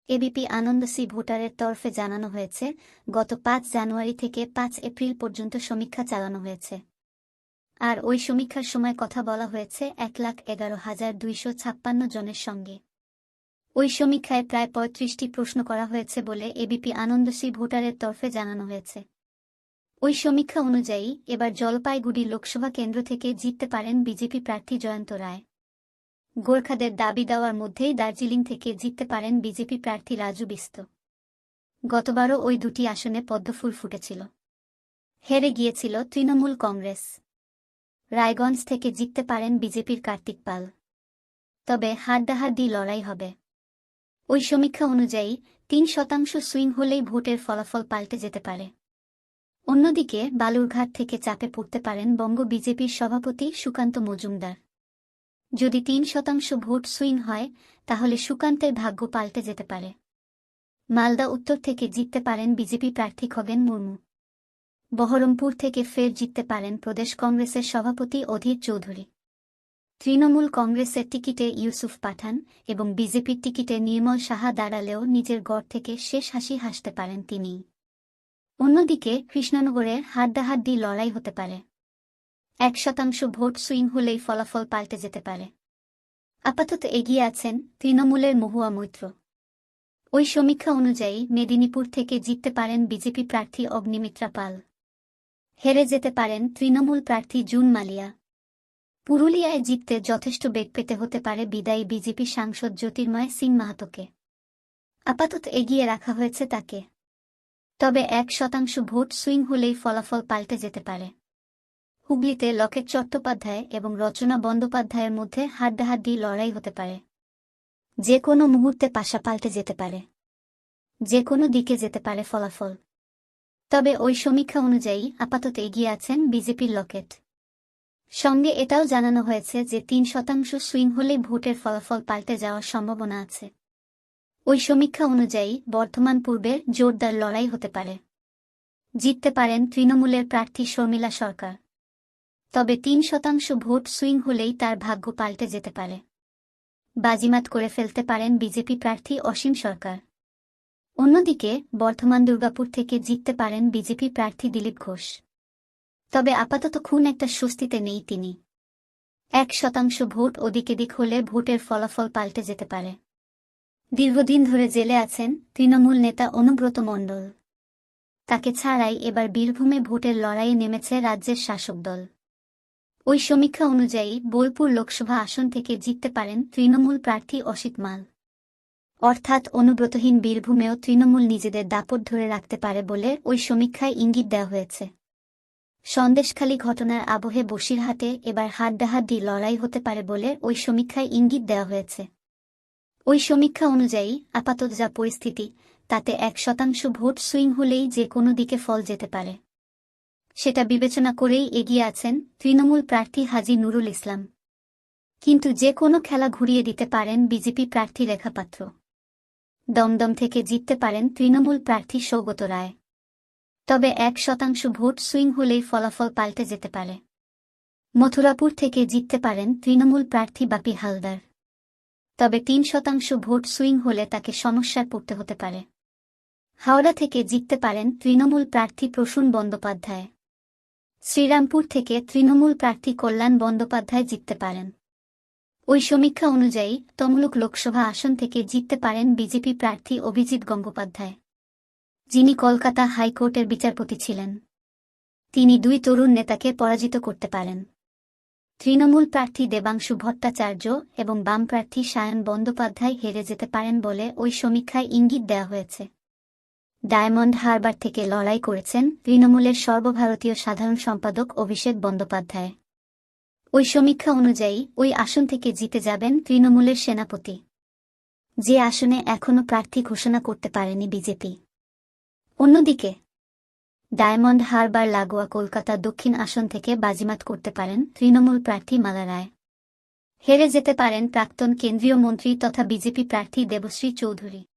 ABP আনন্দসি ভোটারের তরফে জানানো হয়েছে, গত ৫ জানুয়ারি থেকে ৫ এপ্রিল পর্যন্ত সমীক্ষা চালানো হয়েছে। আর ওই সমীক্ষার সময় কথা বলা হয়েছে ১,১১,২৫৬ জনের সঙ্গে। ওই সমীক্ষায় প্রায় ৩৫টি প্রশ্ন করা হয়েছে বলে এবিপি আনন্দসি ভোটারের তরফে জানানো হয়েছে। ওই সমীক্ষা অনুযায়ী এবার জলপাইগুড়ি লোকসভা কেন্দ্র থেকে জিততে পারেন বিজেপি প্রার্থী জয়ন্ত রায়। গোর্খাদের দাবি দেওয়ার মধ্যেই দার্জিলিং থেকে জিততে পারেন বিজেপি প্রার্থী রাজু বিস্ত। গতবারও ওই দুটি আসনে পদ্মফুল ফুটেছিল। হেরে গিয়েছিল তৃণমূল কংগ্রেস। রায়গঞ্জ থেকে জিততে পারেন বিজেপির কার্তিক পাল। তবে হাড্ডাহাড্ডি লড়াই হবে। ওই সমীক্ষা অনুযায়ী ৩% সুইং হলেই ভোটের ফলাফল পাল্টে যেতে পারে। অন্যদিকে বালুরঘাট থেকে চাপে পড়তে পারেন বঙ্গ বিজেপির সভাপতি সুকান্ত মজুমদার। যদি ৩% ভোট সুইং হয় তাহলে সুকান্তের ভাগ্য পাল্টে যেতে পারে। মালদা উত্তর থেকে জিততে পারেন বিজেপি প্রার্থী খগেন মুর্মু। বহরমপুর থেকে ফের জিততে পারেন প্রদেশ কংগ্রেসের সভাপতি অধীর চৌধুরী। তৃণমূল কংগ্রেসের টিকিটে ইউসুফ পাঠান এবং বিজেপির টিকিটে নির্মল সাহা দাঁড়ালেও নিজের গড় থেকে শেষ হাসি হাসতে পারেন তিনি। অন্যদিকে কৃষ্ণনগরের হাড্ডাহাড্ডি লড়াই হতে পারে। ১% ভোট সুইং হলেই ফলাফল পাল্টে যেতে পারে। আপাতত এগিয়ে আছেন তৃণমূলের মহুয়া মৈত্র। ওই সমীক্ষা অনুযায়ী মেদিনীপুর থেকে জিততে পারেন বিজেপি প্রার্থী অগ্নিমিত্রা পাল। হেরে যেতে পারেন তৃণমূল প্রার্থী জুন মালিয়া। পুরুলিয়ায় জিততে যথেষ্ট বেগ পেতে হতে পারে বিদায়ী বিজেপি সাংসদ জ্যোতির্ময় সিং মাহাতোকে। আপাতত এগিয়ে রাখা হয়েছে তাকে। তবে ১% ভোট সুইং হলেই ফলাফল পাল্টে যেতে পারে। হুগলিতে লকেট চট্টোপাধ্যায় এবং রচনা বন্দ্যোপাধ্যায়ের মধ্যে হাড্ডাহাড্ডি লড়াই হতে পারে। যে কোনো মুহূর্তে পাশা পাল্টে যেতে পারে। যে কোনো দিকে যেতে পারে ফলাফল। তবে ওই সমীক্ষা অনুযায়ী আপাতত এগিয়ে আছেন বিজেপির লকেট। সঙ্গে এটাও জানানো হয়েছে যে ৩% সুইং হলেই ভোটের ফলাফল পাল্টে যাওয়ার সম্ভাবনা আছে। ওই সমীক্ষা অনুযায়ী বর্ধমান পূর্বের জোরদার লড়াই হতে পারে। জিততে পারেন তৃণমূলের প্রার্থী শর্মিলা সরকার। তবে ৩% ভোট সুইং হলেই তার ভাগ্য পাল্টে যেতে পারে। বাজিমাত করে ফেলতে পারেন বিজেপি প্রার্থী অসীম সরকার। অন্যদিকে বর্ধমান দুর্গাপুর থেকে জিততে পারেন বিজেপি প্রার্থী দিলীপ ঘোষ। তবে আপাতত খুন একটা স্বস্তিতে নেই তিনি। ১% ভোট ওদিক এদিক হলে ভোটের ফলাফল পাল্টে যেতে পারে। দীর্ঘদিন ধরে জেলে আছেন তৃণমূল নেতা অনুব্রত মণ্ডল। তাকে ছাড়াই এবার বীরভূমে ভোটের লড়াইয়ে নেমেছে রাজ্যের শাসক দল। ওই সমীক্ষা অনুযায়ী বোলপুর লোকসভা আসন থেকে জিততে পারেন তৃণমূল প্রার্থী অসিত মাল। অর্থাৎ অনুব্রতহীন বীরভূমেও তৃণমূল নিজেদের দাপট ধরে রাখতে পারে বলে ওই সমীক্ষায় ইঙ্গিত দেওয়া হয়েছে। সন্দেশখালী ঘটনার আবহে বসিরহাটে এবার হাড্ডাহাড্ডি লড়াই হতে পারে বলে ওই সমীক্ষায় ইঙ্গিত দেওয়া হয়েছে। ওই সমীক্ষা অনুযায়ী আপাতত যা পরিস্থিতি তাতে ১% ভোট সুইং হলেই যে কোনো দিকে ফল যেতে পারে। সেটা বিবেচনা করেই এগিয়ে আছেন তৃণমূল প্রার্থী হাজী নুরুল ইসলাম। কিন্তু যে কোনো খেলা ঘুরিয়ে দিতে পারেন বিজেপি প্রার্থী রেখা পাত্র। দমদম থেকে জিততে পারেন তৃণমূল প্রার্থী সৌগত রায়। তবে ১% ভোট সুইং হলেই ফলাফল পাল্টে যেতে পারে। মথুরাপুর থেকে জিততে পারেন তৃণমূল প্রার্থী বাপি হালদার। তবে ৩% ভোট সুইং হলে তাকে সমস্যায় পড়তে হতে পারে। হাওড়া থেকে জিততে পারেন তৃণমূল প্রার্থী প্রসূন বন্দ্যোপাধ্যায়। শ্রীরামপুর থেকে তৃণমূল প্রার্থী কল্যাণ বন্দ্যোপাধ্যায় জিততে পারেন। ওই সমীক্ষা অনুযায়ী তমলুক লোকসভা আসন থেকে জিততে পারেন বিজেপি প্রার্থী অভিজিৎ গঙ্গোপাধ্যায়, যিনি কলকাতা হাইকোর্টের বিচারপতি ছিলেন। তিনি ২ তরুণ নেতাকে পরাজিত করতে পারেন। তৃণমূল প্রার্থী দেবাংশু ভট্টাচার্য এবং বাম প্রার্থী সায়ন বন্দ্যোপাধ্যায় হেরে যেতে পারেন বলে ওই সমীক্ষায় ইঙ্গিত দেওয়া হয়েছে। ডায়মন্ড হারবার থেকে লড়াই করেছেন তৃণমূলের সর্বভারতীয় সাধারণ সম্পাদক অভিষেক বন্দ্যোপাধ্যায়। ওই সমীক্ষা অনুযায়ী ওই আসন থেকে জিতে যাবেন তৃণমূলের সেনাপতি, যে আসনে এখনও প্রার্থী ঘোষণা করতে পারেনি বিজেপি। অন্যদিকে ডায়মন্ড হারবার লাগোয়া কলকাতা দক্ষিণ আসন থেকে বাজিমাত করতে পারেন তৃণমূল প্রার্থী মালা রায়। হেরে যেতে পারেন প্রাক্তন কেন্দ্রীয় মন্ত্রী তথা বিজেপি প্রার্থী দেবশ্রী চৌধুরী।